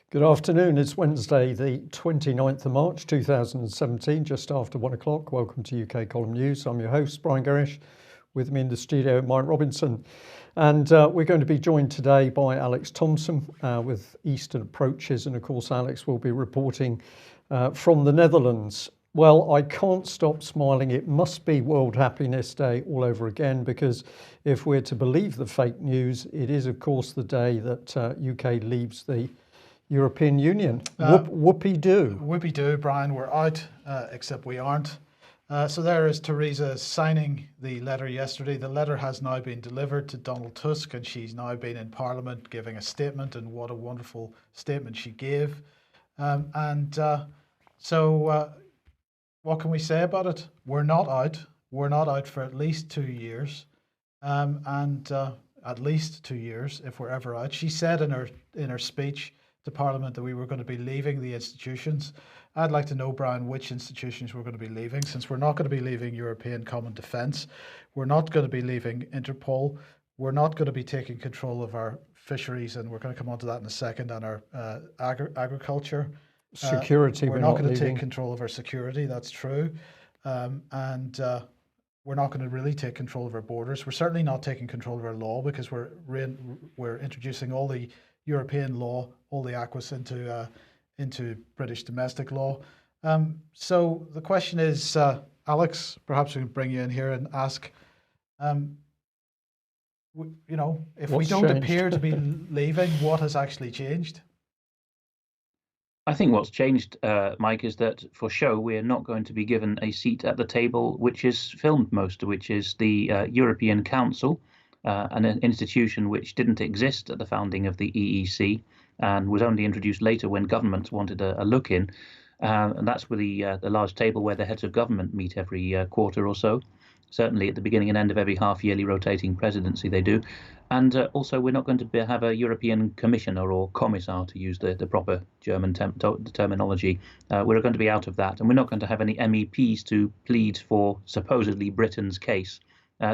Good afternoon. It's Wednesday, the 29th of March 2017, just after 1 o'clock. Welcome to UK Column News. I'm your host, Brian Gerrish. With me in the studio, Mike Robinson. And we're going to be joined today by Alex Thomson with Eastern Approaches. And of course, Alex will be reporting from the Netherlands. Well, I can't stop smiling. It must be World Happiness Day all over again, because if we're to believe the fake news, it is, of course, the day that UK leaves the European Union. Whoopie-doo. Whoopie-doo, Brian. We're out, except we aren't. So there is Theresa signing the letter yesterday. The letter has now been delivered to Donald Tusk, and she's now been in Parliament giving a statement, and what a wonderful statement she gave. So what can we say about it? We're not out. We're not out for at least 2 years, at least 2 years if we're ever out. She said in her speech to Parliament that we were going to be leaving the institutions. I'd like to know, Brian, which institutions we're going to be leaving, since we're not going to be leaving European Common Defence. We're not going to be leaving Interpol. We're not going to be taking control of our fisheries, and we're going to come on to that in a second, and our agriculture. Security, we're not going to take control of our security, that's true. We're not going to really take control of our borders. We're certainly not taking control of our law, because we're introducing all the European law, all the ACWIS into British domestic law. So the question is, Alex, perhaps we can bring you in here and ask, if What's we don't changed? appear to be leaving, what has actually changed? I think what's changed, Mike, is that for show we're not going to be given a seat at the table which is filmed most, which is the European Council, an institution which didn't exist at the founding of the EEC and was only introduced later when governments wanted a look in. And that's with the large table where the heads of government meet every quarter or so. Certainly at the beginning and end of every half-yearly rotating presidency they do. And also we're not going to have a European commissioner or commissar, to use the proper German terminology. We're going to be out of that, and we're not going to have any MEPs to plead for supposedly Britain's case.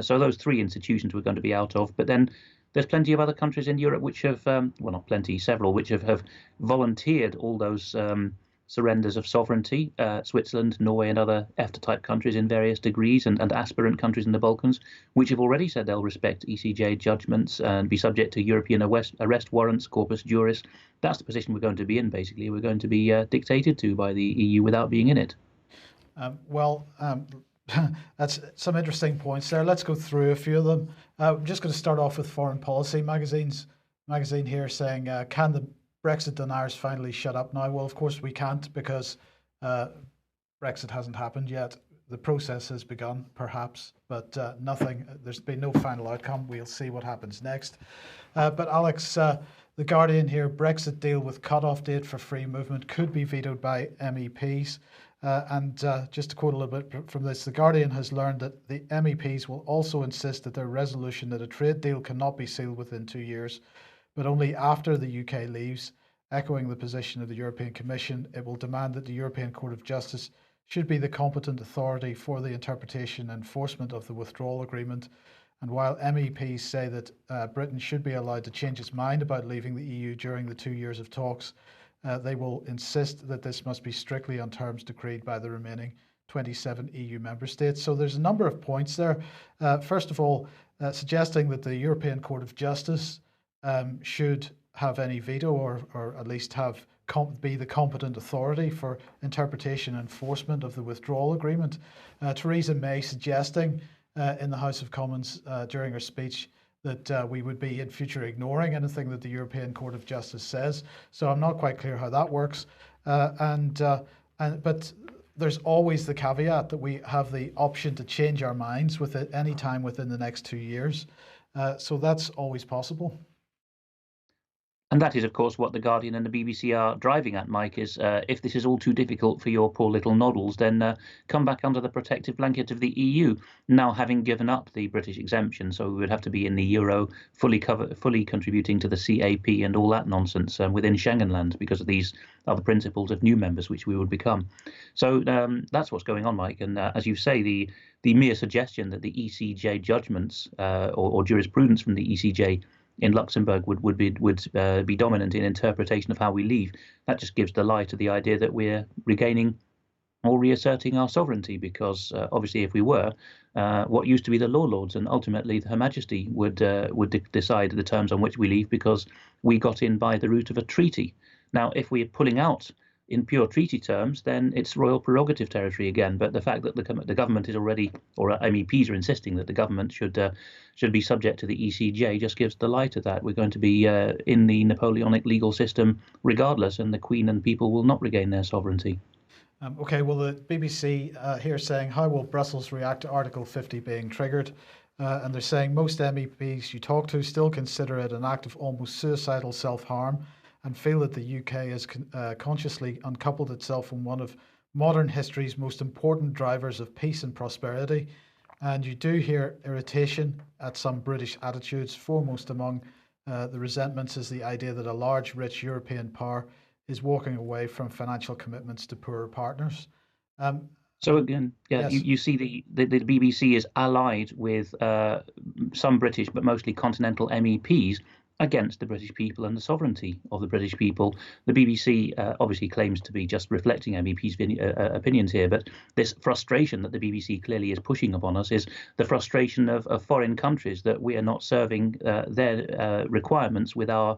So those three institutions we're going to be out of. But then there's plenty of other countries in Europe which have, well, not plenty, several, which have volunteered all those surrenders of sovereignty. Switzerland, Norway and other EFTA-type countries in various degrees, and aspirant countries in the Balkans, which have already said they'll respect ECJ judgments and be subject to European arrest warrants, corpus juris. That's the position we're going to be in, basically. We're going to be dictated to by the EU without being in it. That's some interesting points there. Let's go through a few of them. I'm just going to start off with Foreign Policy magazine here saying, can the Brexit deniers finally shut up now? Well, of course we can't, because Brexit hasn't happened yet. The process has begun, perhaps, but nothing. There's been no final outcome. We'll see what happens next. But Alex, The Guardian here, Brexit deal with cut-off date for free movement could be vetoed by MEPs. Just to quote a little bit from this, The Guardian has learned that the MEPs will also insist that their resolution that a trade deal cannot be sealed within 2 years, but only after the UK leaves. Echoing the position of the European Commission, it will demand that the European Court of Justice should be the competent authority for the interpretation and enforcement of the withdrawal agreement. And while MEPs say that Britain should be allowed to change its mind about leaving the EU during the 2 years of talks, they will insist that this must be strictly on terms decreed by the remaining 27 EU member states. So there's a number of points there. First of all, suggesting that the European Court of Justice should have any veto, or at least be the competent authority for interpretation and enforcement of the withdrawal agreement. Theresa May suggesting in the House of Commons during her speech that we would be in future ignoring anything that the European Court of Justice says. So I'm not quite clear how that works. But there's always the caveat that we have the option to change our minds with it any time within the next 2 years. So that's always possible. And that is, of course, what The Guardian and the BBC are driving at, Mike, is if this is all too difficult for your poor little noddles, then come back under the protective blanket of the EU, now having given up the British exemption. So we would have to be in the Euro, fully contributing to the CAP and all that nonsense within Schengen land because of these other principles of new members, which we would become. So that's what's going on, Mike. And as you say, the mere suggestion that the ECJ judgments or jurisprudence from the ECJ in Luxembourg would be dominant in interpretation of how we leave. That just gives the lie to the idea that we're regaining or reasserting our sovereignty, because obviously if we were, what used to be the law lords and ultimately Her Majesty would decide the terms on which we leave, because we got in by the route of a treaty. Now, if we're pulling out in pure treaty terms, then it's royal prerogative territory again. But the fact that the government is already, or MEPs are insisting that the government should be subject to the ECJ, just gives the lie to that. We're going to be in the Napoleonic legal system regardless, and the Queen and people will not regain their sovereignty. Okay, well, the BBC here saying, how will Brussels react to Article 50 being triggered? And they're saying most MEPs you talk to still consider it an act of almost suicidal self-harm and feel that the UK has consciously uncoupled itself from one of modern history's most important drivers of peace and prosperity. And you do hear irritation at some British attitudes. Foremost among the resentments is the idea that a large, rich European power is walking away from financial commitments to poorer partners. So again, Yes. you see the BBC is allied with some British, but mostly continental MEPs against the British people and the sovereignty of the British people. The BBC obviously claims to be just reflecting MEPs' opinions here, but this frustration that the BBC clearly is pushing upon us is the frustration of foreign countries that we are not serving their requirements with our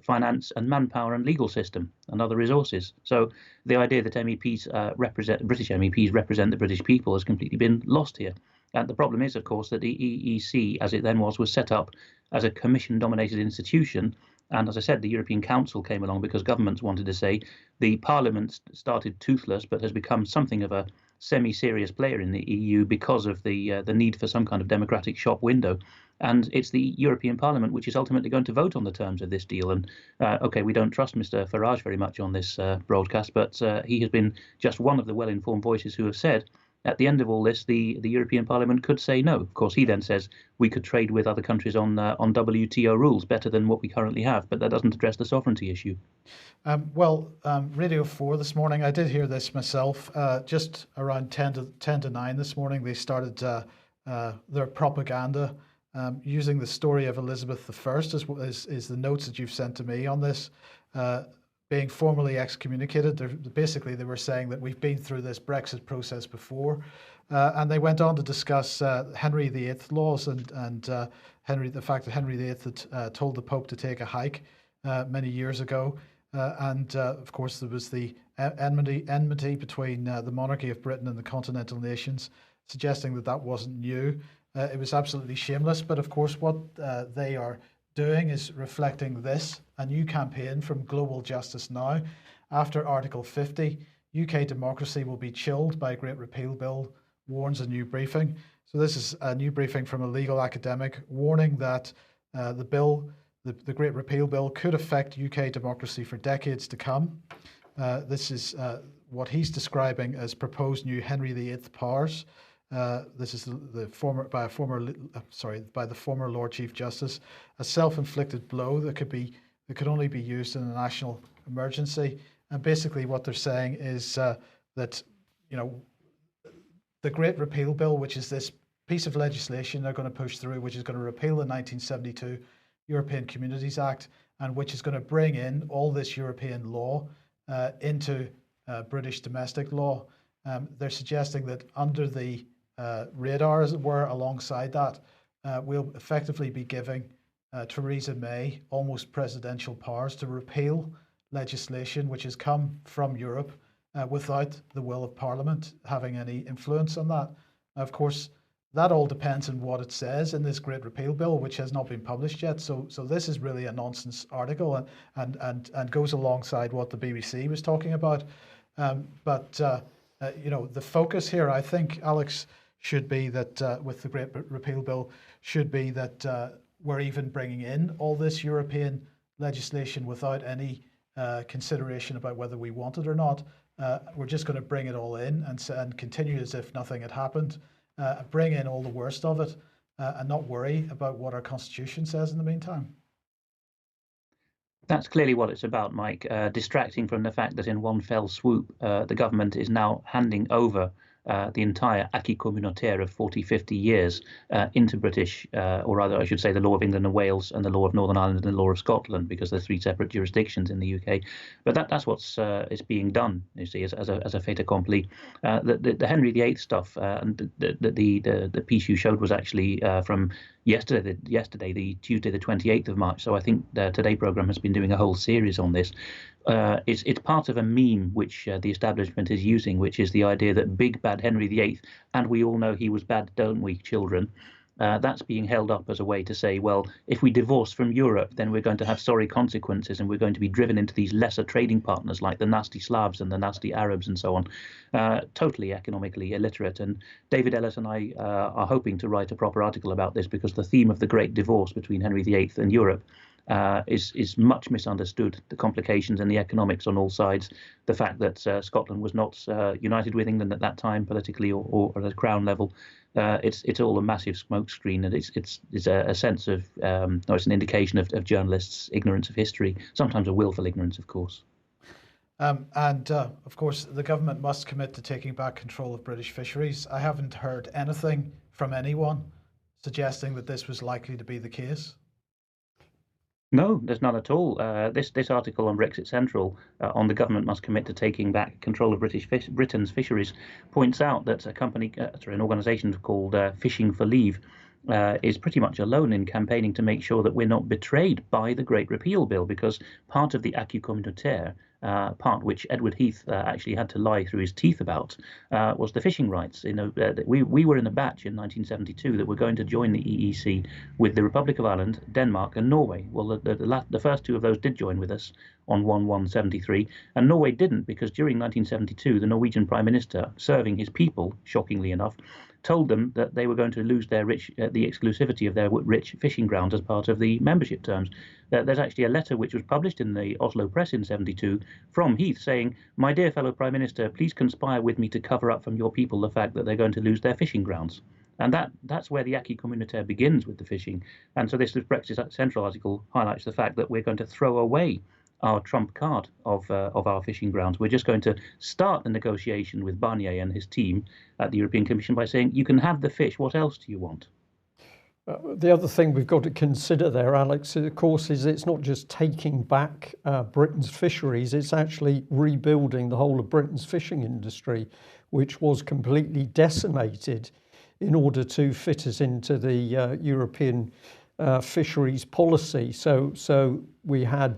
finance and manpower and legal system and other resources. So the idea that British MEPs represent the British people has completely been lost here. And the problem is, of course, that the EEC, as it then was set up as a commission-dominated institution. And as I said, the European Council came along because governments wanted to say the Parliament started toothless but has become something of a semi-serious player in the EU because of the need for some kind of democratic shop window. And it's the European Parliament which is ultimately going to vote on the terms of this deal. And okay, we don't trust Mr. Farage very much on this broadcast, but he has been just one of the well-informed voices who have said at the end of all this, the European Parliament could say no. Of course, he then says we could trade with other countries on WTO rules better than what we currently have, but that doesn't address the sovereignty issue. Radio 4 this morning, I did hear this myself. Just around 10 to 9 this morning, they started their propaganda using the story of Elizabeth I, is the notes that you've sent to me on this. Being formally excommunicated. Basically, they were saying that we've been through this Brexit process before. And they went on to discuss Henry VIII laws and the fact that Henry VIII had told the Pope to take a hike many years ago. Of course, there was the enmity between the monarchy of Britain and the continental nations, suggesting that wasn't new. It was absolutely shameless. But of course, what they are doing is reflecting this, a new campaign from Global Justice Now. After Article 50, UK democracy will be chilled by Great Repeal Bill, warns a new briefing. So this is a new briefing from a legal academic warning that the Great Repeal Bill could affect UK democracy for decades to come. This is what he's describing as proposed new Henry VIII powers. This is by the former Lord Chief Justice, a self-inflicted blow that could only be used in a national emergency. And basically, what they're saying is that the Great Repeal Bill, which is this piece of legislation they're going to push through, which is going to repeal the 1972 European Communities Act, and which is going to bring in all this European law into British domestic law. They're suggesting that under the radar, as it were, alongside that, we'll effectively be giving Theresa May almost presidential powers to repeal legislation which has come from Europe without the will of Parliament having any influence on that. Of course, that all depends on what it says in this Great Repeal Bill, which has not been published yet. So this is really a nonsense article and goes alongside what the BBC was talking about. The focus here, I think, Alex, should be that with the Great Repeal Bill, should be that we're even bringing in all this European legislation without any consideration about whether we want it or not. We're just going to bring it all in and continue as if nothing had happened, bring in all the worst of it, and not worry about what our constitution says in the meantime. That's clearly what it's about, Mike, distracting from the fact that in one fell swoop, the government is now handing over the entire acquis communautaire of 40, 50 years into British, or rather, I should say, the law of England and Wales and the law of Northern Ireland and the law of Scotland, because there's three separate jurisdictions in the UK. But that's what's is being done, you see, as a fait accompli. The Henry VIII stuff and the piece you showed was actually from yesterday, the Tuesday, the 28th of March. So I think the Today programme has been doing a whole series on this. It's part of a meme which the establishment is using, which is the idea that big bad Henry VIII, and we all know he was bad, don't we, children? That's being held up as a way to say, well, if we divorce from Europe, then we're going to have sorry consequences, and we're going to be driven into these lesser trading partners like the nasty Slavs and the nasty Arabs and so on. Totally economically illiterate. And David Ellis and I are hoping to write a proper article about this, because the theme of the great divorce between Henry VIII and Europe is much misunderstood. The complications and the economics on all sides, the fact that Scotland was not united with England at that time politically or at a crown level, it's all a massive smokescreen, and it's a sense of it's an indication of journalists' ignorance of history, sometimes a willful ignorance, of course. Of course, the government must commit to taking back control of British fisheries. I haven't heard anything from anyone suggesting that this was likely to be the case. No, there's none at all. This article on Brexit Central on the government must commit to taking back control of Britain's fisheries points out that an organisation called Fishing for Leave is pretty much alone in campaigning to make sure that we're not betrayed by the Great Repeal Bill, because part of the acquis communautaire, part which Edward Heath actually had to lie through his teeth about, was the fishing rights. We were in a batch in 1972 that were going to join the EEC with the Republic of Ireland, Denmark, and Norway. Well, the first two of those did join with us on 1/1/73, and Norway didn't, because during 1972, the Norwegian Prime Minister, serving his people, shockingly enough, told them that they were going to lose the exclusivity of their rich fishing grounds as part of the membership terms. There's actually a letter which was published in the Oslo Press in 72 from Heath saying, "My dear fellow Prime Minister, please conspire with me to cover up from your people the fact that they're going to lose their fishing grounds." And that's where the acquis communautaire begins, with the fishing. And so this Brexit Central article highlights the fact that we're going to throw away our trump card of our fishing grounds. We're just going to start the negotiation with Barnier and his team at the European Commission by saying, you can have the fish, what else do you want? The other thing we've got to consider there, Alex, of course, is it's not just taking back Britain's fisheries, it's actually rebuilding the whole of Britain's fishing industry, which was completely decimated in order to fit us into the European fisheries policy. So we had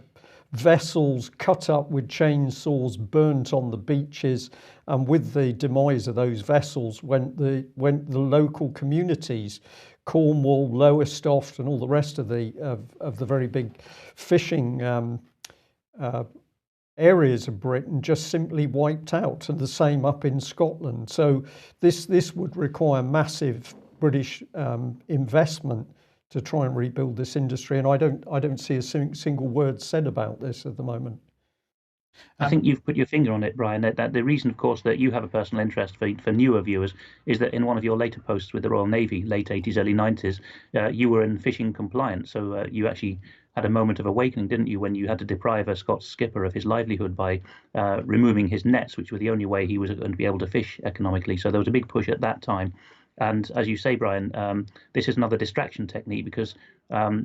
vessels cut up with chainsaws, burnt on the beaches, and with the demise of those vessels went the local communities, Cornwall, Lowestoft, and all the rest of the very big fishing areas of Britain just simply wiped out, and the same up in Scotland. So this would require massive British investment to try and rebuild this industry, and I don't see a single word said about this at the moment. I think you've put your finger on it, Brian. That the reason, of course, that you have a personal interest for newer viewers is that in one of your later posts with the Royal Navy, late 80s, early 90s, you were in fishing compliance. So you actually had a moment of awakening, didn't you, when you had to deprive a Scots skipper of his livelihood by removing his nets, which were the only way he was going to be able to fish economically. So there was a big push at that time. And as you say, Brian, this is another distraction technique, because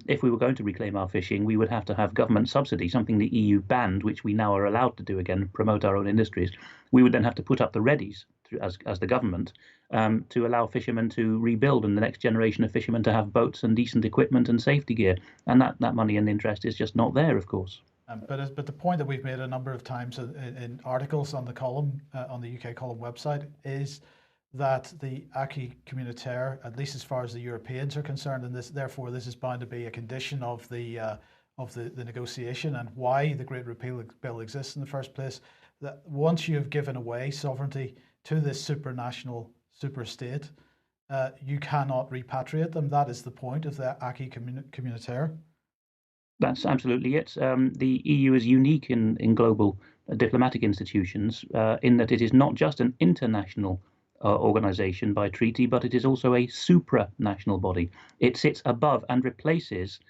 if we were going to reclaim our fishing, we would have to have government subsidy, something the EU banned, which we now are allowed to do again, promote our own industries. We would then have to put up the readies as the government to allow fishermen to rebuild, and the next generation of fishermen to have boats and decent equipment and safety gear. And that money and interest is just not there, of course. But the point that we've made a number of times in articles on the column, on the UK column website, is that the acquis communautaire, at least as far as the Europeans are concerned, and therefore this is bound to be a condition of the negotiation, and why the Great Repeal Bill exists in the first place, that once you have given away sovereignty to this supranational super state, you cannot repatriate them. That is the point of the acquis communautaire. That's absolutely it. The EU is unique in global diplomatic institutions in that it is not just an international organization by treaty, but it is also a supranational body. It sits above and replaces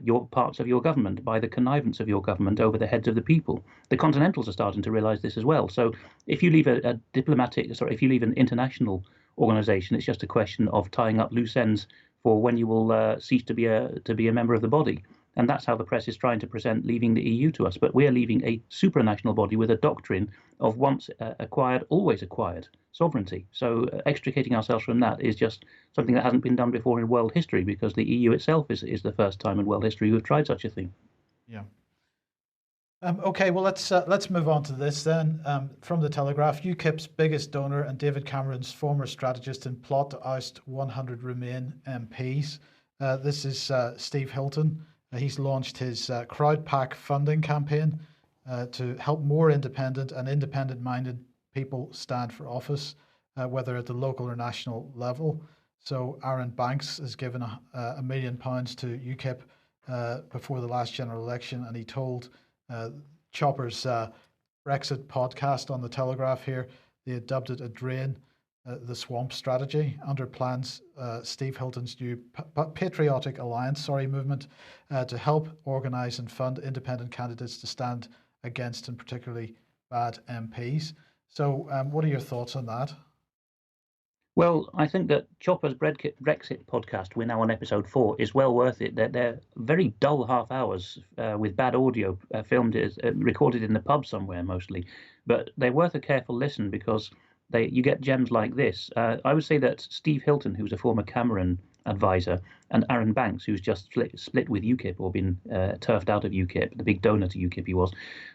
your parts of your government by the connivance of your government over the heads of the people. The continentals are starting to realize this as well. So if you leave if you leave an international organization, it's just a question of tying up loose ends for when you will cease to be a member of the body. And that's how the press is trying to present leaving the EU to us. But we're leaving a supranational body with a doctrine of once acquired, always acquired sovereignty. So extricating ourselves from that is just something that hasn't been done before in world history, because the EU itself is the first time in world history we've tried such a thing. Yeah. Okay, well, let's move on to this then. From the Telegraph, UKIP's biggest donor and David Cameron's former strategist in plot to oust 100 Remain MPs. This is Steve Hilton. He's launched his CrowdPack funding campaign to help more independent and independent-minded people stand for office, whether at the local or national level. So Aaron Banks has given £1 million to UKIP before the last general election, and he told Chopper's Brexit podcast on the Telegraph here, they had dubbed it a drain the swamp strategy under plans Steve Hilton's new patriotic alliance movement to help organise and fund independent candidates to stand against and particularly bad MPs. So what are your thoughts on that? Well, I think that Chopper's Brexit podcast, we're now on episode 4, is well worth it. They're very dull half hours with bad audio, recorded in the pub somewhere mostly, but they're worth a careful listen because you get gems like this. I would say that Steve Hilton, who's a former Cameron advisor, and Aaron Banks, who's just split with UKIP or been turfed out of UKIP, the big donor to UKIP he was,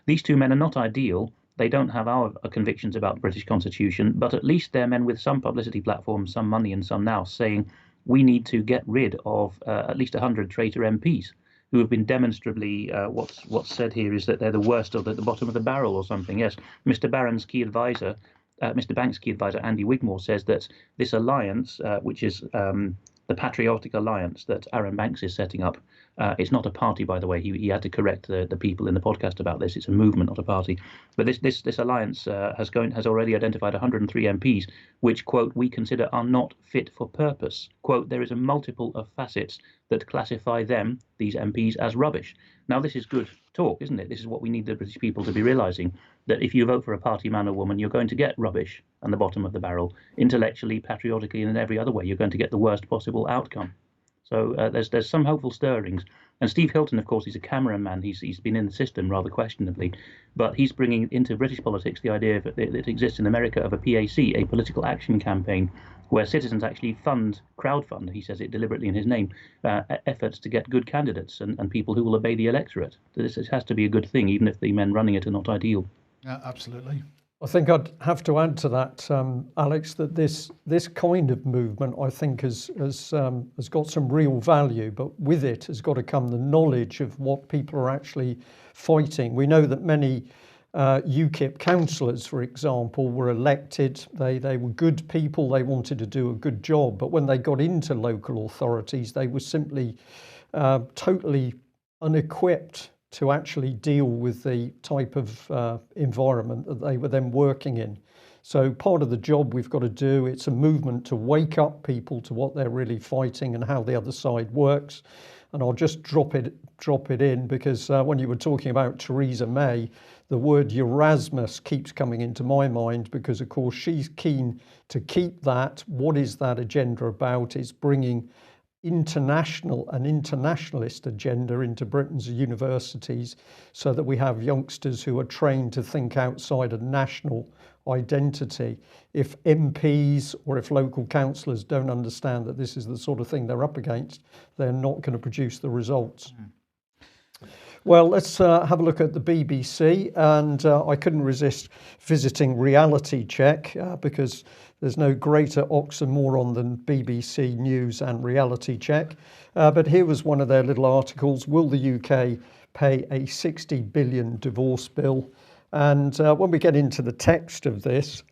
these two men are not ideal. They don't have our convictions about the British Constitution, but at least they're men with some publicity platforms, some money and some nous, saying we need to get rid of at least 100 traitor MPs who have been demonstrably, what's said here is that they're the worst or at the bottom of the barrel or something. Yes, Mr. Banks' key advisor, Andy Wigmore, says that this alliance, which is the Patriotic Alliance that Aaron Banks is setting up, it's not a party, by the way. He had to correct the people in the podcast about this. It's a movement, not a party. But this alliance has already identified 103 MPs, which, quote, we consider are not fit for purpose. Quote, there is a multiple of facets that classify them, these MPs, as rubbish. Now, this is good talk, isn't it? This is what we need the British people to be realising, that if you vote for a party man or woman, you're going to get rubbish on the bottom of the barrel, intellectually, patriotically, and in every other way. You're going to get the worst possible outcome. So there's some hopeful stirrings. And Steve Hilton, of course, he's a Cameron man. He's been in the system rather questionably, but he's bringing into British politics the idea that exists in America of a PAC, a political action campaign, where citizens actually crowdfund, he says it deliberately in his name, efforts to get good candidates and people who will obey the electorate. This has to be a good thing, even if the men running it are not ideal. Yeah, absolutely. I think I'd have to add to that, Alex, that this kind of movement, I think, has got some real value, but with it has got to come the knowledge of what people are actually fighting. We know that many UKIP councillors, for example, were elected. They were good people. They wanted to do a good job, but when they got into local authorities, they were simply totally unequipped to actually deal with the type of environment that they were then working in. So part of the job we've got to do, it's a movement to wake up people to what they're really fighting and how the other side works. And I'll just drop it in because when you were talking about Theresa May, the word Erasmus keeps coming into my mind because, of course, she's keen to keep that. What is that agenda about? It's bringing internationalist agenda into Britain's universities so that we have youngsters who are trained to think outside of national identity. If MPs or if local councillors don't understand that this is the sort of thing they're up against, they're not going to produce the results. Well, let's have a look at the BBC, and I couldn't resist visiting Reality Check because there's no greater oxymoron than BBC News and Reality Check. But here was one of their little articles. Will the UK pay a 60 billion divorce bill? And when we get into the text of this,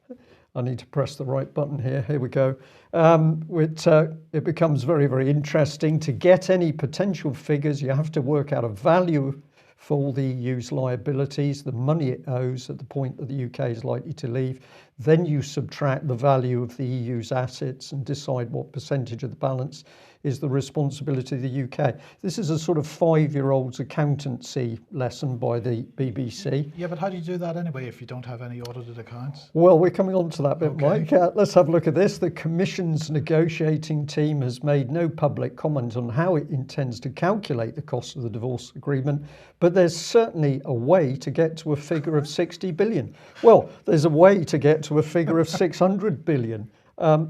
I need to press the right button here. Here we go. It becomes very, very interesting. To get any potential figures, you have to work out a value for all the EU's liabilities, the money it owes at the point that the UK is likely to leave. Then you subtract the value of the EU's assets and decide what percentage of the balance is the responsibility of the UK. This is a sort of 5-year-old's accountancy lesson by the BBC. Yeah, but how do you do that anyway if you don't have any audited accounts? Well, we're coming on to that bit, Okay. Mike. Let's have a look at this. The Commission's negotiating team has made no public comment on how it intends to calculate the cost of the divorce agreement, but there's certainly a way to get to a figure of 60 billion. Well, there's a way to get to a figure of 600 billion.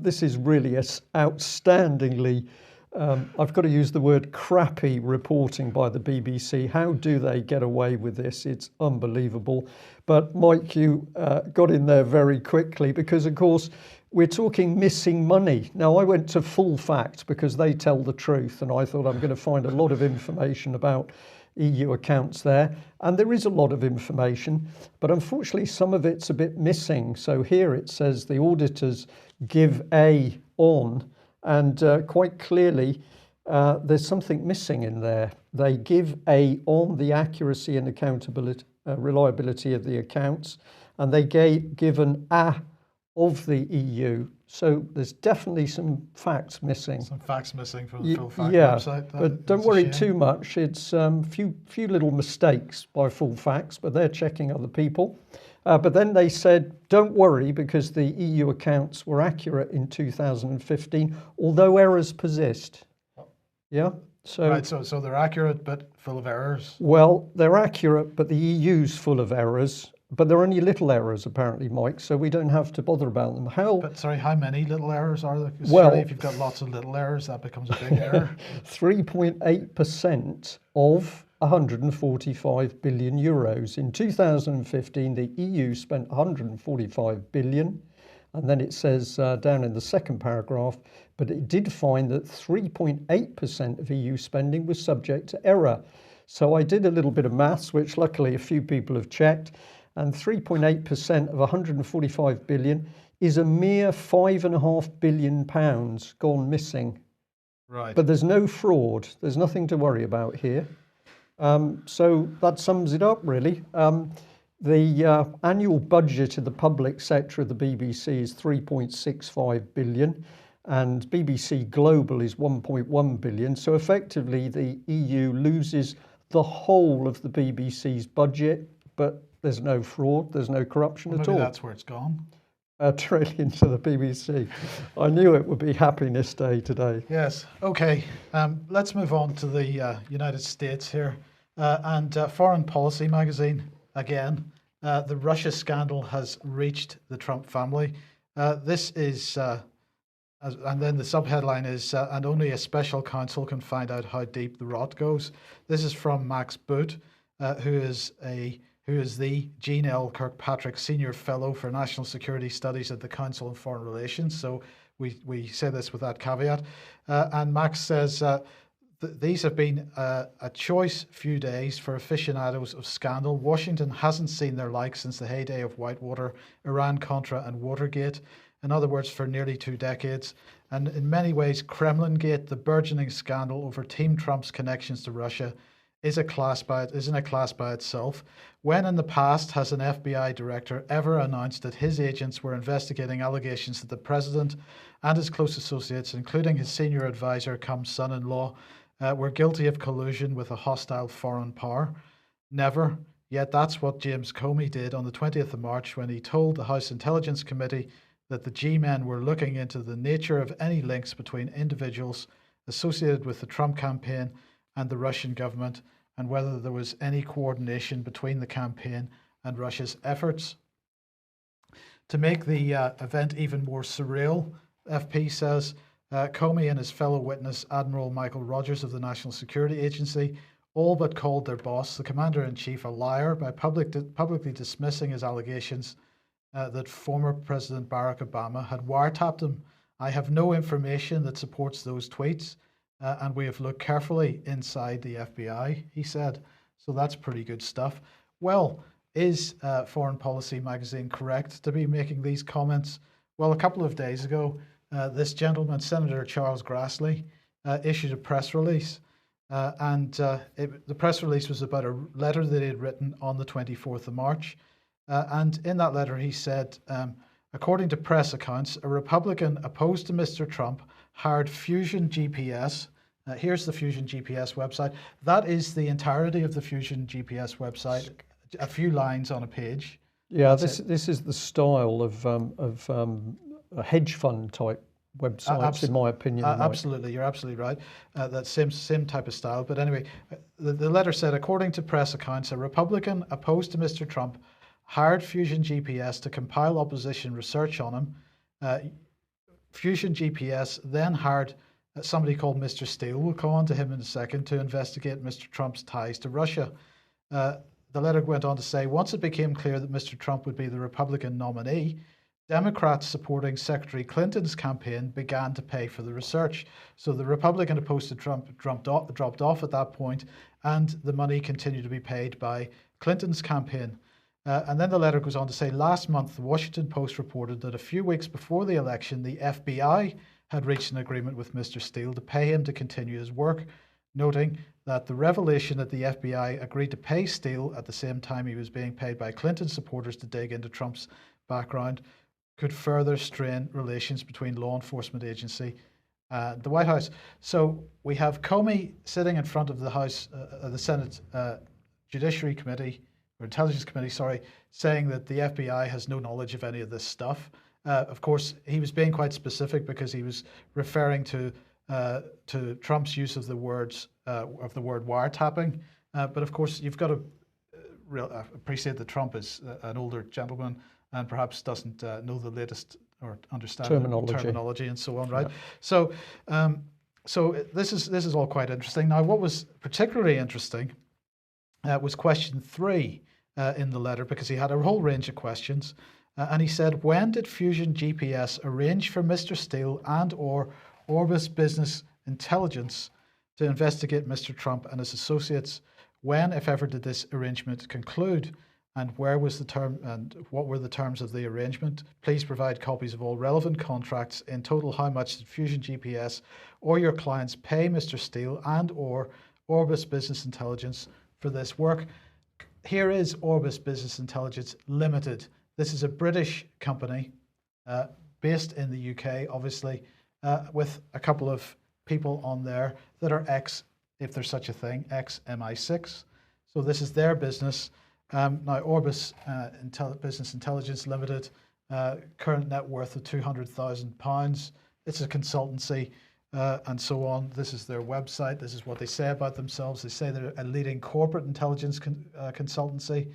This is really outstandingly, I've got to use the word crappy reporting by the BBC. How do they get away with this? It's unbelievable. But Mike, you got in there very quickly because, of course, we're talking missing money. Now, I went to Full Fact because they tell the truth, and I thought I'm going to find a lot of information about EU accounts there. And there is a lot of information, but unfortunately, some of it's a bit missing. So here it says the auditors give A on, and quite clearly, there's something missing in there. They give A on the accuracy and accountability, reliability of the accounts, and they give an A of the EU. So there's definitely some facts missing. Some facts missing from the Full Fact Yeah, website. but don't worry too much. It's few little mistakes by Full Facts, but they're checking other people. But then they said, don't worry, because the EU accounts were accurate in 2015, although errors persist. Yeah. So, Right, so they're accurate but full of errors. well, they're accurate, but the EU's full of errors. But there are only little errors, apparently, Mike, so we don't have to bother about them. But sorry, how many little errors are there? 'Cause Well- surely if you've got lots of little errors, that becomes a big error. 3.8% of 145 billion euros. In 2015, the EU spent 145 billion. And then it says down in the second paragraph, but it did find that 3.8% of EU spending was subject to error. So I did a little bit of maths, which luckily a few people have checked. And 3.8% of 145 billion is a mere £5.5 billion gone missing. Right. But there's no fraud. There's nothing to worry about here. So that sums it up, really. The annual budget of the public sector of the BBC is 3.65 billion, and BBC Global is 1.1 billion. So effectively, the EU loses the whole of the BBC's budget, but there's no fraud, there's no corruption Well, at maybe all. that's where it's gone. A trillion to the BBC. I knew it would be Happiness Day today. Yes. Okay. Let's move on to the United States here. And Foreign Policy magazine, again, the Russia scandal has reached the Trump family. This is, and then the subheadline is, and only a special counsel can find out how deep the rot goes. This is from Max Boot, who is the Jean L. Kirkpatrick Senior Fellow for National Security Studies at the Council on Foreign Relations. So we say this with that caveat. And Max says, these have been a choice few days for aficionados of scandal. Washington hasn't seen their like since the heyday of Whitewater, Iran-Contra and Watergate. In other words, for nearly 2 decades. And in many ways, Kremlin-gate, the burgeoning scandal over Team Trump's connections to Russia, isn't a class by itself. When in the past has an FBI director ever announced that his agents were investigating allegations that the president and his close associates, including his senior advisor, cum son-in-law, were guilty of collusion with a hostile foreign power? Never. Yet that's what James Comey did on the 20th of March when he told the House Intelligence Committee that the G-men were looking into the nature of any links between individuals associated with the Trump campaign and the Russian government, and whether there was any coordination between the campaign and Russia's efforts. To make the event even more surreal, FP says, Comey and his fellow witness, Admiral Michael Rogers of the National Security Agency, all but called their boss, the Commander-in-Chief, a liar by publicly dismissing his allegations that former President Barack Obama had wiretapped him. I have no information that supports those tweets, and we have looked carefully inside the FBI, he said. So that's pretty good stuff. Well, Is Foreign Policy magazine correct to be making these comments? Well, a couple of days ago, this gentleman, Senator Charles Grassley, issued a press release. The press release was about a letter that he had written on the 24th of March. And in that letter, he said, according to press accounts, a Republican opposed to Mr. Trump hired Fusion GPS. Here's the Fusion GPS website. That is the entirety of the Fusion GPS website. A few lines on a page. Yeah, this is the style of a hedge fund type websites, in my opinion. Absolutely, you're absolutely right. That same type of style. But anyway, the letter said, according to press accounts, a Republican opposed to Mr. Trump hired Fusion GPS to compile opposition research on him. Fusion GPS then hired somebody called Mr. Steele. We'll come on to him in a second to investigate Mr. Trump's ties to Russia. The letter went on to say, once it became clear that Mr. Trump would be the Republican nominee, Democrats supporting Secretary Clinton's campaign began to pay for the research. So the Republican opposed to Trump dropped off at that point, and the money continued to be paid by Clinton's campaign. And then the letter goes on to say, last month, the Washington Post reported that a few weeks before the election, the FBI had reached an agreement with Mr. Steele to pay him to continue his work, noting that the revelation that the FBI agreed to pay Steele at the same time he was being paid by Clinton supporters to dig into Trump's background could further strain relations between law enforcement agency and the White House. So we have Comey sitting in front of the House, the Senate Judiciary Committee, or Intelligence Committee, sorry, saying that the FBI has no knowledge of any of this stuff. Of course, he was being quite specific because he was referring to Trump's use of the word wiretapping. But of course, you've got to appreciate that Trump is an older gentleman and perhaps doesn't know the latest or understand terminology and so on, right? Yeah. So this is all quite interesting. Now, what was particularly interesting was question 3 in the letter, because he had a whole range of questions. And he said, when did Fusion GPS arrange for Mr. Steele and or Orbis Business Intelligence to investigate Mr. Trump and his associates? When, if ever, did this arrangement conclude? And where was the term, and what were the terms of the arrangement? Please provide copies of all relevant contracts. In total, how much did Fusion GPS or your clients pay Mr. Steele and or Orbis Business Intelligence for this work? Here is Orbis Business Intelligence Limited. This is a British company based in the UK, obviously, with a couple of people on there that are ex, if there's such a thing, ex-MI6. So this is their business. Now, Orbis Business Intelligence Limited, current net worth of £200,000. It's a consultancy and so on. This is their website. This is what they say about themselves. They say they're a leading corporate intelligence consultancy.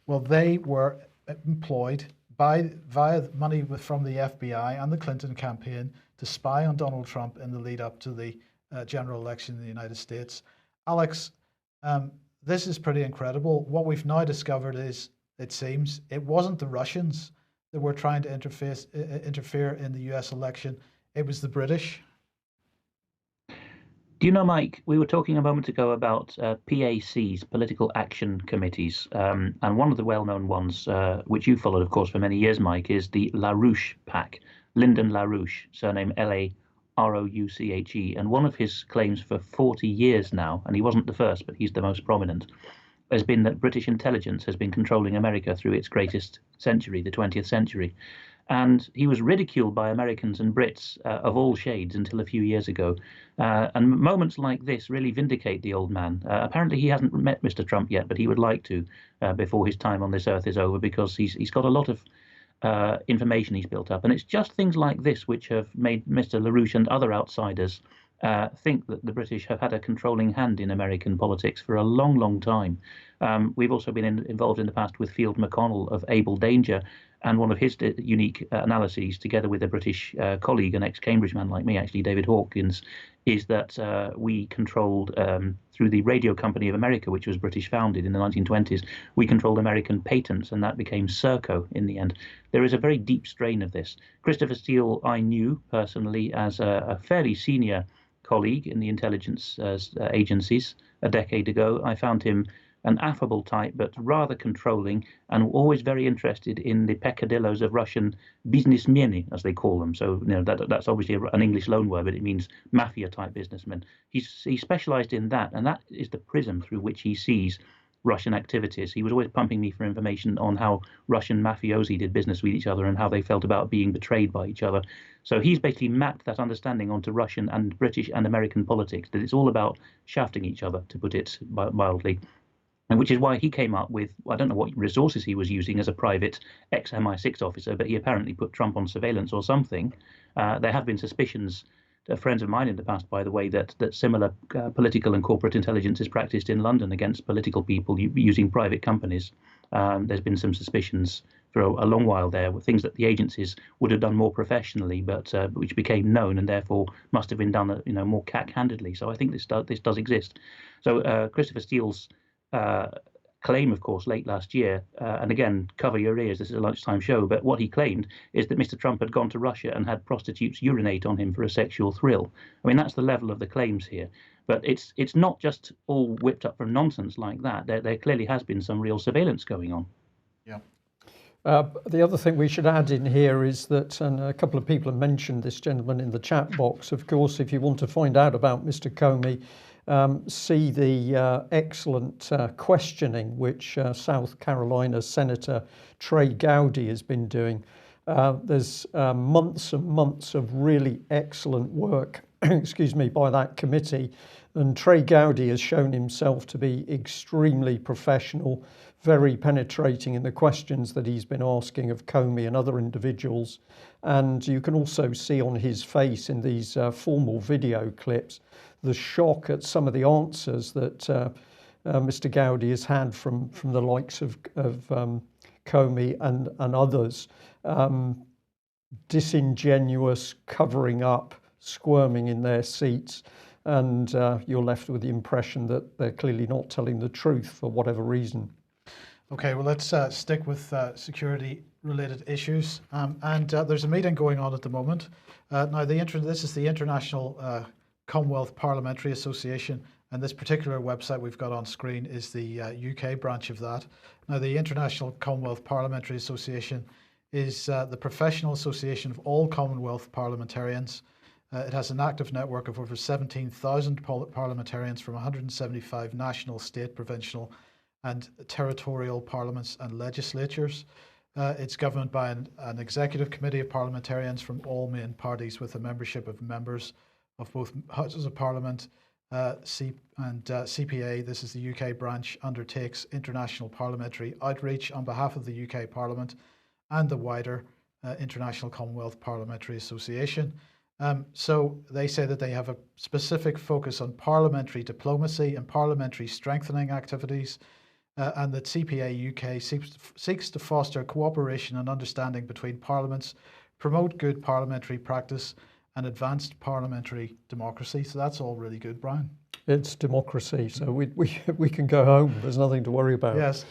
Well, they were employed via money from the FBI and the Clinton campaign to spy on Donald Trump in the lead up to the general election in the United States. Alex, this is pretty incredible. What we've now discovered is, it seems, it wasn't the Russians that were trying to interfere in the US election. It was the British. Do you know, Mike, we were talking a moment ago about PACs, Political Action Committees, and one of the well-known ones, which you followed, of course, for many years, Mike, is the LaRouche PAC, Lyndon LaRouche, surname LaRouche, and one of his claims for 40 years now, and he wasn't the first, but he's the most prominent, has been that British intelligence has been controlling America through its greatest century, the 20th century. And he was ridiculed by Americans and Brits of all shades until a few years ago. And moments like this really vindicate the old man. Apparently he hasn't met Mr. Trump yet, but he would like to before his time on this earth is over, because he's got a lot of information he's built up. And it's just things like this which have made Mr. LaRouche and other outsiders think that the British have had a controlling hand in American politics for a long, long time. We've also been involved in the past with Field McConnell of Able Danger, and one of his unique analyses, together with a British colleague, an ex-Cambridge man like me, actually, David Hawkins, is that we controlled, through the Radio Company of America, which was British founded in the 1920s, we controlled American patents, and that became Serco in the end. There is a very deep strain of this. Christopher Steele I knew personally as a fairly senior colleague in the intelligence agencies a decade ago. I found him an affable type, but rather controlling, and always very interested in the peccadillos of Russian businessmen, as they call them. So that's obviously an English loanword, but it means mafia-type businessmen. He specialised in that, and that is the prism through which he sees Russian activities. He was always pumping me for information on how Russian mafiosi did business with each other and how they felt about being betrayed by each other. So he's basically mapped that understanding onto Russian and British and American politics, that it's all about shafting each other, to put it mildly. And which is why he came up with, I don't know what resources he was using as a private ex-MI6 officer, but he apparently put Trump on surveillance or something. There have been suspicions, friends of mine in the past, by the way, that similar political and corporate intelligence is practiced in London against political people using private companies. There's been some suspicions for a long while there, with things that the agencies would have done more professionally, but which became known and therefore must have been done, more cack-handedly. So I think this does exist. So Christopher Steele's claim, of course, late last year, and again, cover your ears, this is a lunchtime show, but what he claimed is that Mr. Trump had gone to Russia and had prostitutes urinate on him for a sexual thrill. I mean, that's the level of the claims here. But it's not just all whipped up from nonsense like that. There clearly has been some real surveillance going on. Yeah. The other thing we should add in here is that, and a couple of people have mentioned this gentleman in the chat box, of course, if you want to find out about Mr. Comey, see the excellent questioning which South Carolina Senator Trey Gowdy has been doing. There's months and months of really excellent work, excuse me, by that committee, and Trey Gowdy has shown himself to be extremely professional, very penetrating in the questions that he's been asking of Comey and other individuals. And you can also see on his face in these formal video clips the shock at some of the answers that Mr. Gowdy has had from the likes of Comey and others. Disingenuous, covering up, squirming in their seats, and you're left with the impression that they're clearly not telling the truth for whatever reason. Okay, well, let's stick with security-related issues. And there's a meeting going on at the moment. Now, this is the International Commonwealth Parliamentary Association, and this particular website we've got on screen is the UK branch of that. Now, the International Commonwealth Parliamentary Association is the professional association of all Commonwealth parliamentarians. It has an active network of over 17,000 parliamentarians from 175 national, state, provincial and territorial parliaments and legislatures. It's governed by an executive committee of parliamentarians from all main parties, with a membership of members of both Houses of Parliament. CPA, this is the UK branch, undertakes international parliamentary outreach on behalf of the UK Parliament and the wider International Commonwealth Parliamentary Association. So they say that they have a specific focus on parliamentary diplomacy and parliamentary strengthening activities, and that CPA UK seeks to foster cooperation and understanding between parliaments, promote good parliamentary practice and advanced parliamentary democracy. So that's all really good, Brian. It's democracy, so we can go home. There's nothing to worry about. Yes.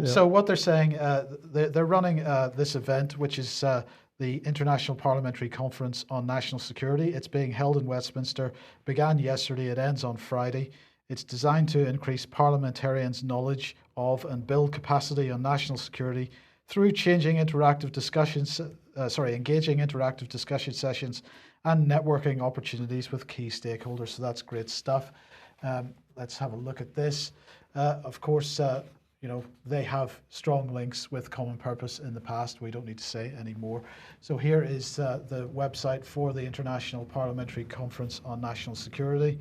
So what they're saying, they're running this event, which is the International Parliamentary Conference on National Security. It's being held in Westminster, began yesterday, it ends on Friday. It's designed to increase parliamentarians' knowledge of and build capacity on national security through engaging interactive discussion sessions and networking opportunities with key stakeholders. So that's great stuff. Let's have a look at this. Of course, they have strong links with Common Purpose in the past. We don't need to say any more. So here is the website for the International Parliamentary Conference on National Security.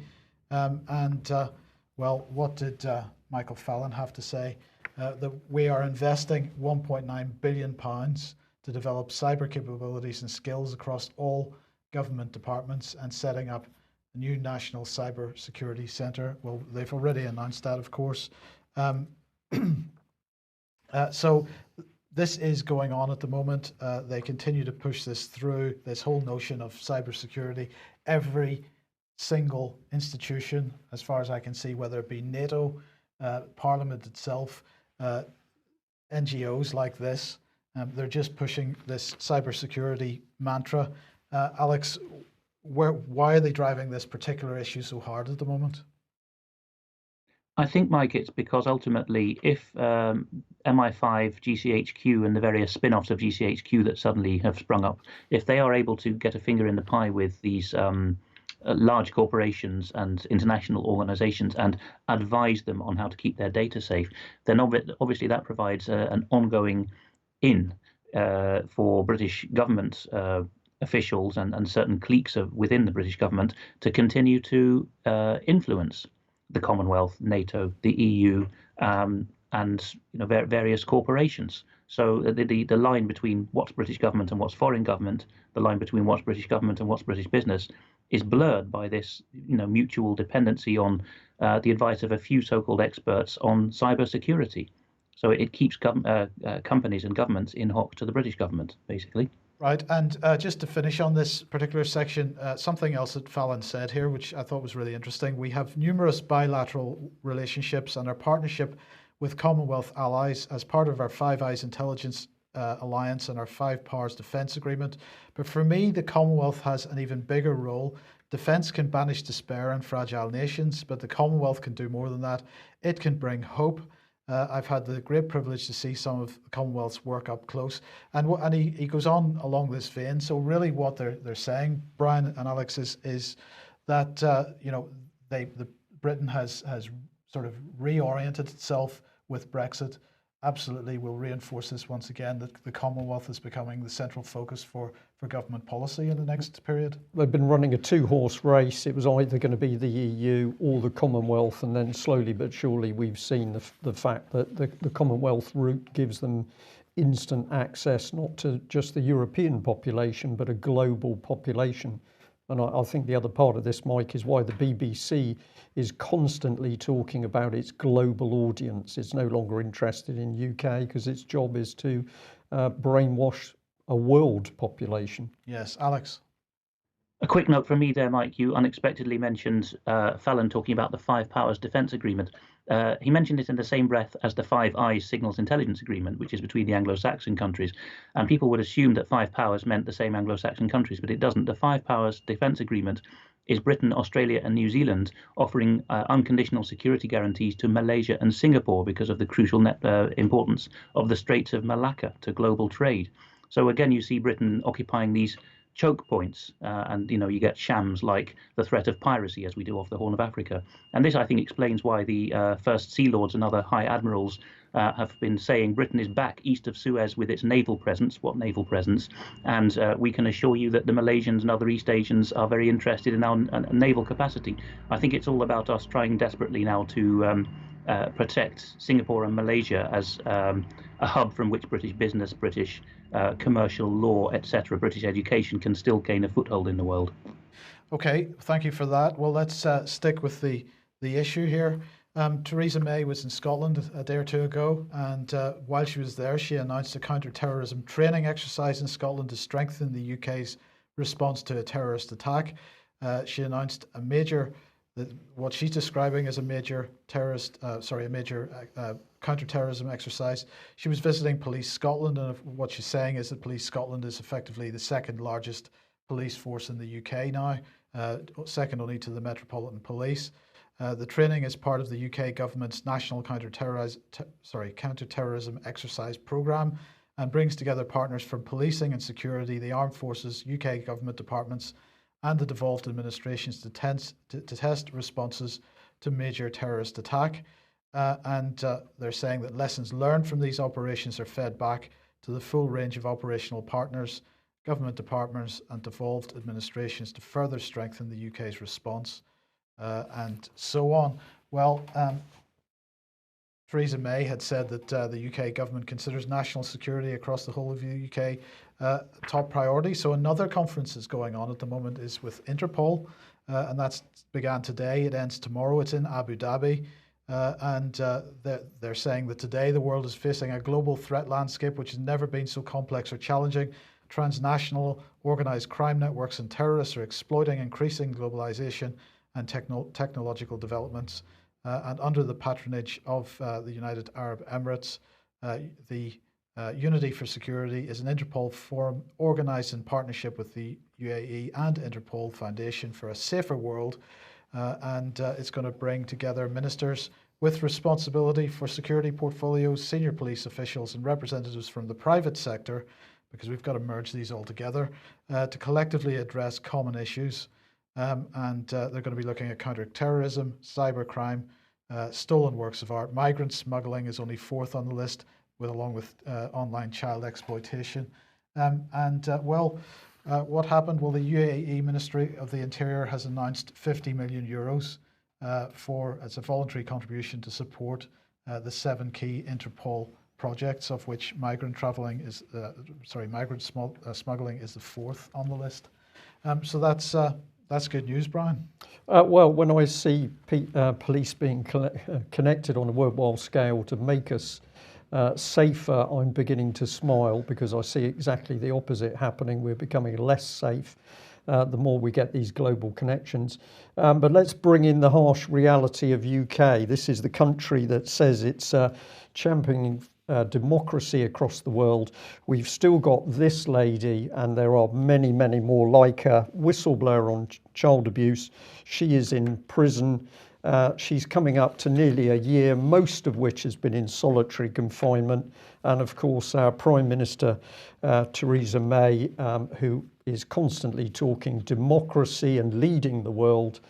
Well, what did Michael Fallon have to say? That we are investing £1.9 billion to develop cyber capabilities and skills across all government departments and setting up a new National Cyber Security Centre. Well, they've already announced that, of course. So this is going on at the moment. They continue to push this through, this whole notion of cybersecurity. Every single institution, as far as I can see, whether it be NATO, Parliament itself, NGOs like this, they're just pushing this cybersecurity mantra. Alex, why are they driving this particular issue so hard at the moment? I think, Mike, it's because ultimately, if MI5, GCHQ, and the various spin-offs of GCHQ that suddenly have sprung up, if they are able to get a finger in the pie with these large corporations and international organizations and advise them on how to keep their data safe, then obviously that provides an ongoing in for British government officials and certain cliques within the British government to continue to influence the Commonwealth, NATO, the EU, and various corporations. So the line between what's British government and what's foreign government, the line between what's British government and what's British business, is blurred by this mutual dependency on the advice of a few so-called experts on cybersecurity. So it keeps companies and governments in hock to the British government, basically. Right, and just to finish on this particular section, something else that Fallon said here, which I thought was really interesting. We have numerous bilateral relationships, and our partnership with Commonwealth allies as part of our Five Eyes Intelligence Alliance and our Five Powers Defence Agreement. But for me, the Commonwealth has an even bigger role. Defence can banish despair in fragile nations, but the Commonwealth can do more than that. It can bring hope. I've had the great privilege to see some of the Commonwealth's work up close, and he goes on along this vein. So really, what they're saying, Brian and Alex, is that Britain has sort of reoriented itself with Brexit. Absolutely, we'll reinforce this once again, that the Commonwealth is becoming the central focus for government policy in the next period. They've been running a two-horse race. It was either going to be the EU or the Commonwealth, and then slowly but surely we've seen the fact that the Commonwealth route gives them instant access, not to just the European population, but a global population. And I think the other part of this, Mike, is why the BBC is constantly talking about its global audience. It's no longer interested in UK because its job is to brainwash a world population. Yes, Alex. A quick note from me there, Mike. You unexpectedly mentioned Fallon talking about the Five Powers Defence Agreement. He mentioned it in the same breath as the Five Eyes Signals Intelligence Agreement, which is between the Anglo-Saxon countries. And people would assume that Five Powers meant the same Anglo-Saxon countries, but it doesn't. The Five Powers Defence Agreement is Britain, Australia, and New Zealand offering unconditional security guarantees to Malaysia and Singapore because of the crucial importance of the Straits of Malacca to global trade. So again, you see Britain occupying these choke points, and you get shams like the threat of piracy, as we do off the Horn of Africa. And this, I think, explains why the First Sea Lords and other high admirals have been saying Britain is back east of Suez with its naval presence. What naval presence? And we can assure you that the Malaysians and other East Asians are very interested in our naval capacity. I think it's all about us trying desperately now to protect Singapore and Malaysia as a hub from which British business, British commercial law, etc., British education can still gain a foothold in the world. Okay, thank you for that. Well, let's stick with the issue here. Theresa May was in Scotland a day or two ago, and while she was there, she announced a counter-terrorism training exercise in Scotland to strengthen the UK's response to a terrorist attack. She announced what she's describing as a major counter-terrorism exercise. She was visiting Police Scotland, and what she's saying is that Police Scotland is effectively the second largest police force in the UK now, second only to the Metropolitan Police. The training is part of the UK government's National Counter-Terrorism Exercise Programme and brings together partners from policing and security, the armed forces, UK government departments, and the devolved administrations to test responses to major terrorist attack. And they're saying that lessons learned from these operations are fed back to the full range of operational partners, government departments, and devolved administrations to further strengthen the UK's response, and so on. Well, Theresa May had said that the UK government considers national security across the whole of the UK top priority. So another conference is going on at the moment is with Interpol, and that's began today. It ends tomorrow. It's in Abu Dhabi. And they're saying that today the world is facing a global threat landscape which has never been so complex or challenging. Transnational organized crime networks and terrorists are exploiting increasing globalization and technological developments. And under the patronage of the United Arab Emirates, the Unity for Security is an Interpol forum organized in partnership with the UAE and Interpol Foundation for a Safer World. And it's going to bring together ministers with responsibility for security portfolios, senior police officials and representatives from the private sector, because we've got to merge these all together, to collectively address common issues. And they're going to be looking at counter-terrorism, cybercrime, stolen works of art. Migrant smuggling is only fourth on the list, along with online child exploitation. What happened? Well, the UAE Ministry of the Interior has announced 50 million euros as a voluntary contribution to support the 7 key Interpol projects, of which migrant smuggling is the fourth on the list. So that's good news, Brian. Well, when I see police being connected on a worldwide scale to make us safer, I'm beginning to smile, because I see exactly the opposite happening. We're becoming less safe the more we get these global connections. But let's bring in the harsh reality of UK. This is the country that says it's championing democracy across the world. We've still got this lady, and there are many, many more like her, whistleblower on child abuse. She is in prison. She's coming up to nearly a year, most of which has been in solitary confinement. And of course, our Prime Minister, Theresa May, who is constantly talking democracy and leading the world,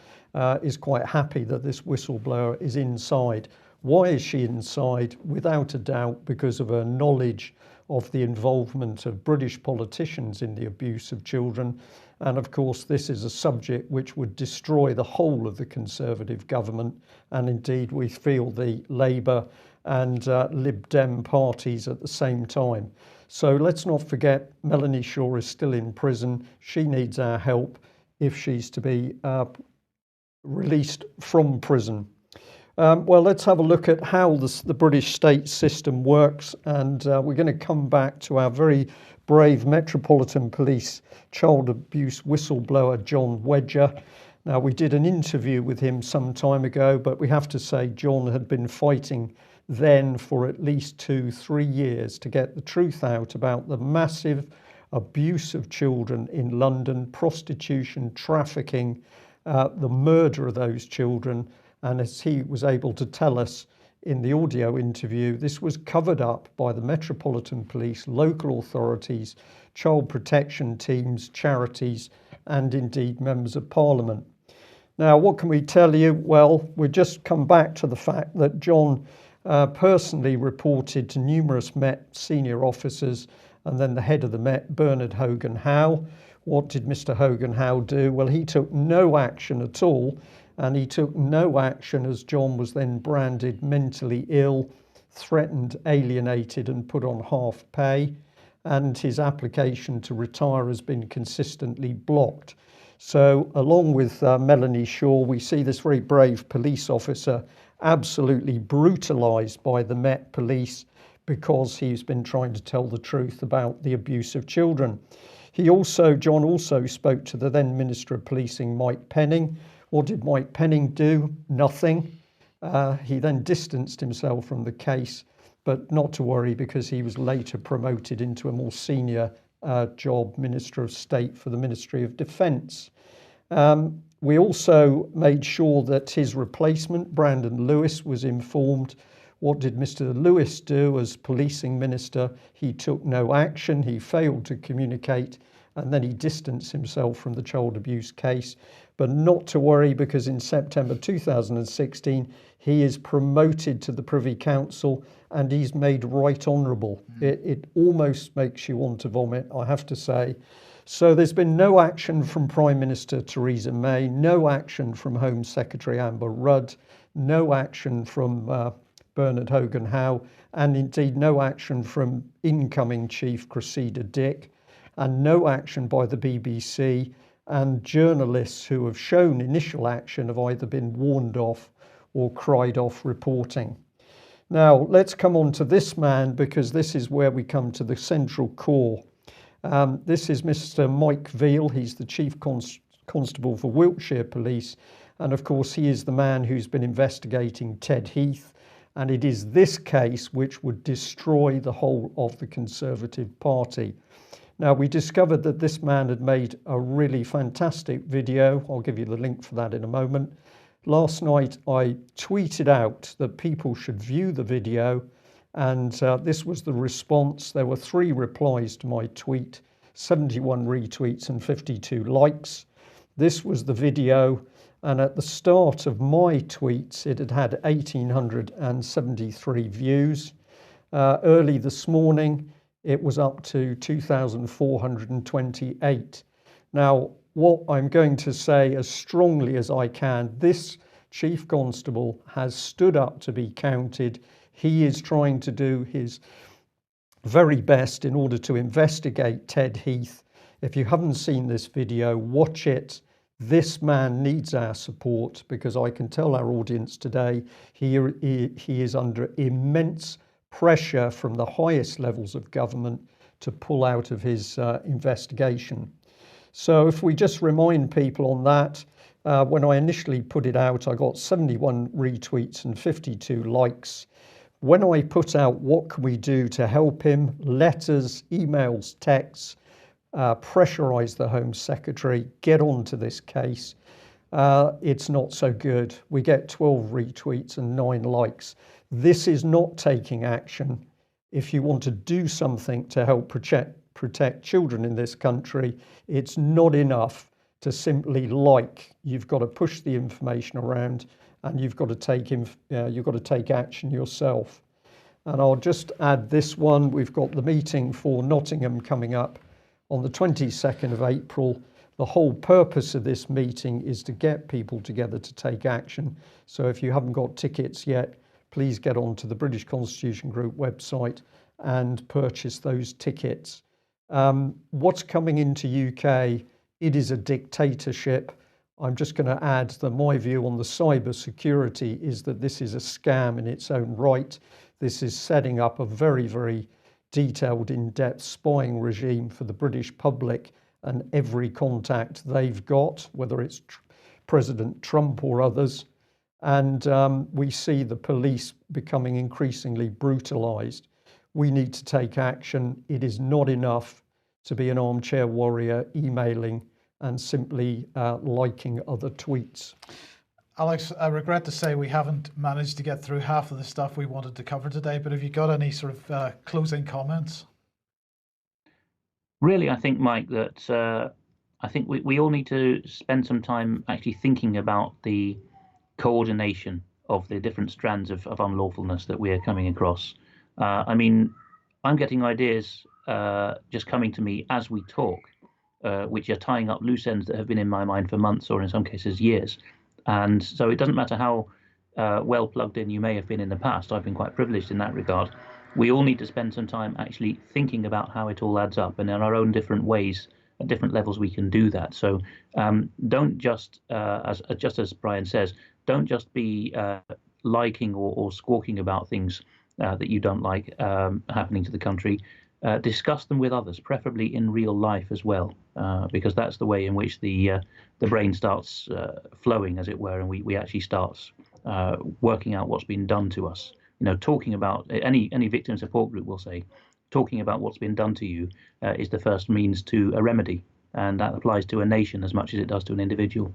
is quite happy that this whistleblower is inside. Why is she inside? Without a doubt, because of her knowledge of the involvement of British politicians in the abuse of children. And of course, this is a subject which would destroy the whole of the Conservative government. And indeed, we feel the Labour and Lib Dem parties at the same time. So let's not forget, Melanie Shaw is still in prison. She needs our help if she's to be released from prison. Well, let's have a look at how the British state system works, and we're going to come back to our very brave Metropolitan Police child abuse whistleblower, John Wedger. Now, we did an interview with him some time ago, but we have to say John had been fighting then for at least 2-3 years to get the truth out about the massive abuse of children in London, prostitution, trafficking, the murder of those children. And as he was able to tell us in the audio interview, this was covered up by the Metropolitan Police, local authorities, child protection teams, charities, and indeed members of Parliament. Now, what can we tell you? Well, we just come back to the fact that John personally reported to numerous Met senior officers, and then the head of the Met, Bernard Hogan-Howe. What did Mr. Hogan-Howe do? Well, he took no action at all. And he took no action as John was then branded mentally ill, threatened, alienated and put on half pay. And his application to retire has been consistently blocked. So along with Melanie Shaw, we see this very brave police officer absolutely brutalised by the Met Police because he's been trying to tell the truth about the abuse of children. John also spoke to the then Minister of Policing, Mike Penning. What did Mike Penning do? Nothing. He then distanced himself from the case, but not to worry, because he was later promoted into a more senior job, Minister of State for the Ministry of Defence. We also made sure that his replacement, Brandon Lewis, was informed. What did Mr. Lewis do as policing minister? He took no action. He failed to communicate, and then he distanced himself from the child abuse case. But not to worry, because in September 2016, he is promoted to the Privy Council and he's made right honourable. It almost makes you want to vomit, I have to say. So there's been no action from Prime Minister Theresa May, no action from Home Secretary Amber Rudd, no action from Bernard Hogan-Howe, and indeed no action from incoming Chief Cressida Dick, and no action by the BBC. And journalists who have shown initial action have either been warned off or cried off reporting. Now, let's come on to this man, because this is where we come to the central core. This is Mr. Mike Veal. He's the Chief Constable for Wiltshire Police. And of course, he is the man who's been investigating Ted Heath. And it is this case which would destroy the whole of the Conservative Party. Now, we discovered that this man had made a really fantastic video. I'll give you the link for that in a moment. last night I tweeted out that people should view the video, and this was the response. There were 3 replies to my tweet, 71 retweets and 52 likes. This was the video, and at the start of my tweets it had 1,873 views. Early this morning it was up to 2,428. Now, what I'm going to say as strongly as I can, this Chief Constable has stood up to be counted. He is trying to do his very best in order to investigate Ted Heath. If you haven't seen this video, watch it. This man needs our support, because I can tell our audience today he is under immense pressure from the highest levels of government to pull out of his investigation. So if we just remind people on that, when I initially put it out, I got 71 retweets and 52 likes. When I put out what can we do to help him, letters, emails, texts, pressurize the Home Secretary, get on to this case, it's not so good. We get 12 retweets and 9 likes. This is not taking action. If you want to do something to help protect children in this country, it's not enough to simply like. You've got to push the information around, and you've got to take action yourself. And I'll just add this one. We've got the meeting for Nottingham coming up on the 22nd of April. The whole purpose of this meeting is to get people together to take action. So if you haven't got tickets yet, please get onto the British Constitution Group website and purchase those tickets. What's coming into UK? It is a dictatorship. I'm just going to add that my view on the cyber security is that this is a scam in its own right. This is setting up a very, very detailed, in-depth spying regime for the British public and every contact they've got, whether it's President Trump or others. And we see the police becoming increasingly brutalized. We need to take action. It is not enough to be an armchair warrior emailing and simply liking other tweets. Alex, I regret to say we haven't managed to get through half of the stuff we wanted to cover today, but have you got any sort of closing comments? Really, I think, Mike, that I think we all need to spend some time actually thinking about the coordination of the different strands of unlawfulness that we are coming across. I mean, I'm getting ideas just coming to me as we talk, which are tying up loose ends that have been in my mind for months, or in some cases years. And so it doesn't matter how well plugged in you may have been in the past. I've been quite privileged in that regard. We all need to spend some time actually thinking about how it all adds up, and in our own different ways, at different levels, we can do that. So don't just, as Brian says, don't just be liking or squawking about things that you don't like happening to the country. Discuss them with others, preferably in real life as well, because that's the way in which the brain starts flowing, as it were, and we actually start working out what's been done to us. You know, talking about any victim support group will say, talking about what's been done to you is the first means to a remedy, and that applies to a nation as much as it does to an individual.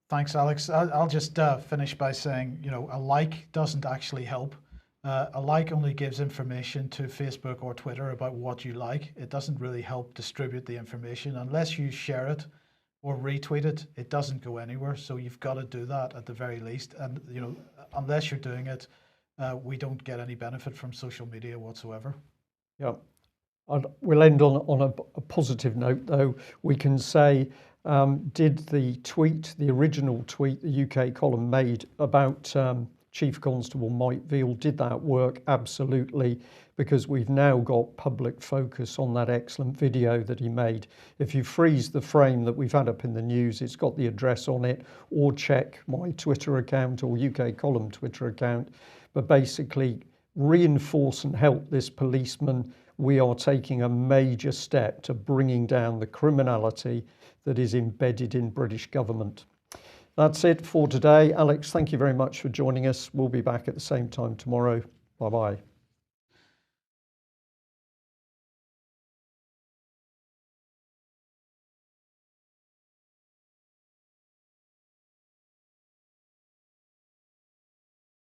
Thanks, Alex. I'll just finish by saying, you know, a like doesn't actually help. A like only gives information to Facebook or Twitter about what you like. It doesn't really help distribute the information. Unless you share it or retweet it, it doesn't go anywhere. So you've got to do that at the very least. And, you know, unless you're doing it, we don't get any benefit from social media whatsoever. Yeah. We'll end on a positive note, though. We can say, did the original tweet the UK column made about Chief Constable Mike Veal, did that work? Absolutely, because we've now got public focus on that excellent video that he made. If you freeze the frame that we've had up in the news, it's got the address on it, or check my Twitter account or UK column Twitter account. But basically, reinforce and help this policeman. We are taking a major step to bringing down the criminality that is embedded in British government. That's it for today. Alex, thank you very much for joining us. We'll be back at the same time tomorrow. Bye-bye.